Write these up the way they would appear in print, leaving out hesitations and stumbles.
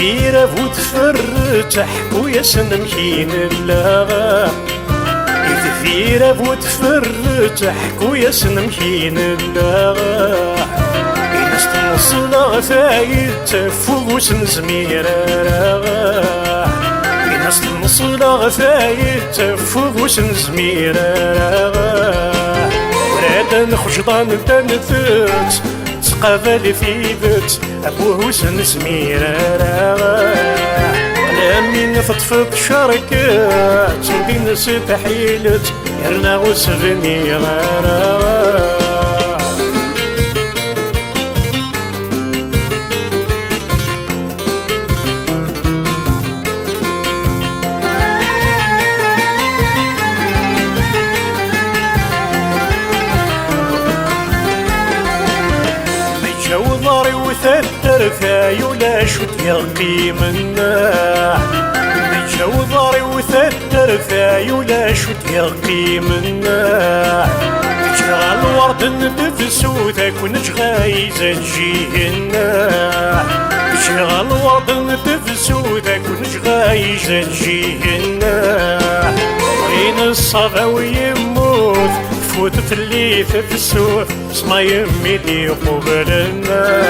يتثير وتفرتح ويسن مكين اللاغا يتثير وتفرتح ويسن مكين اللاغا الناس تنصل فايت فوس نزمير راغا الناس تنصل فايت فوس نزمير راغا وراد نخجضان تنثت تقابل في بيت أبوه سنسمير لمن فطفط شركات ودين ستحيلت يرنا وسبني غارا جوضاري وثتر فايولا شوت يغقي منا جوضاري وثتر فايولا شوت يغقي منا تشغل ورد ندفسو ذاك ونجغايز نجيهنا تشغل ورد ندفسو ذاك ونجغايز نجيهنا وين الصبا ويموت فوت في الليث في السوف سما يمي لي قبلنا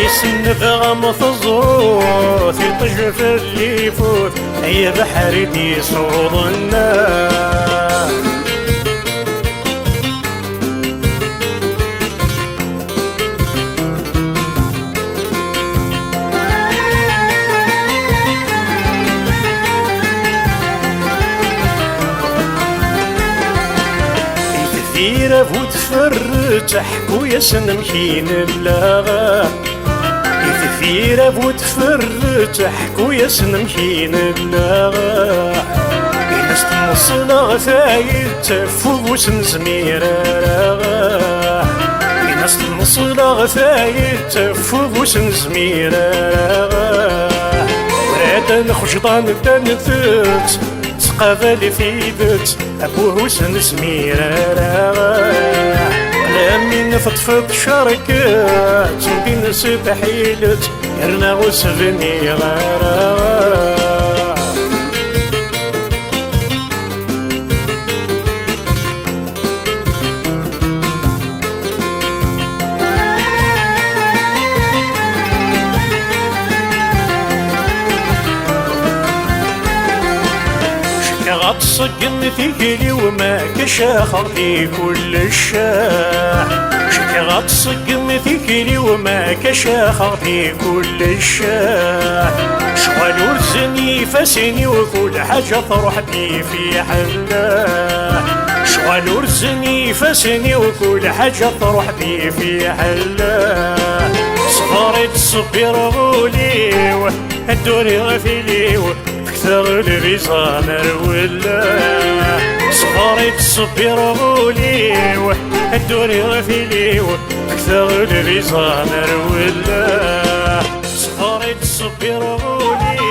يسن ذغم تزوث يطجف اللي يفوت اي بحر دي صوضنا يتثير وتفرتح ويسن مكين اللاغا يتثير وتفرتح ويسن مكين اللاغا الناس تنصل فايت فوس نزمير راغا الناس تنصل فايت فوس نزمير راغا وراد نخجضان تنثت تقابل في بيت أبوه سنسمير راغا لمن فطفط شركات ودين ستحيلت يرنا وسبني غارا غتصقن ثقلي وما كشاخر في كل الشاح شكا غتصقن ثقلي وما كشاخر في كل الشاح شغل ورزني فسني وكل حاجة تروح بي في حلاه شغل ورزني فسني وكل حاجة تروح بي في حلاه صبرت صبير غوليو الدوري غفليو كثر الرزا مرولا صغاري تصبير غوليو الدوري غفليو كثر الرزا مرولا صغاري تصبير غوليو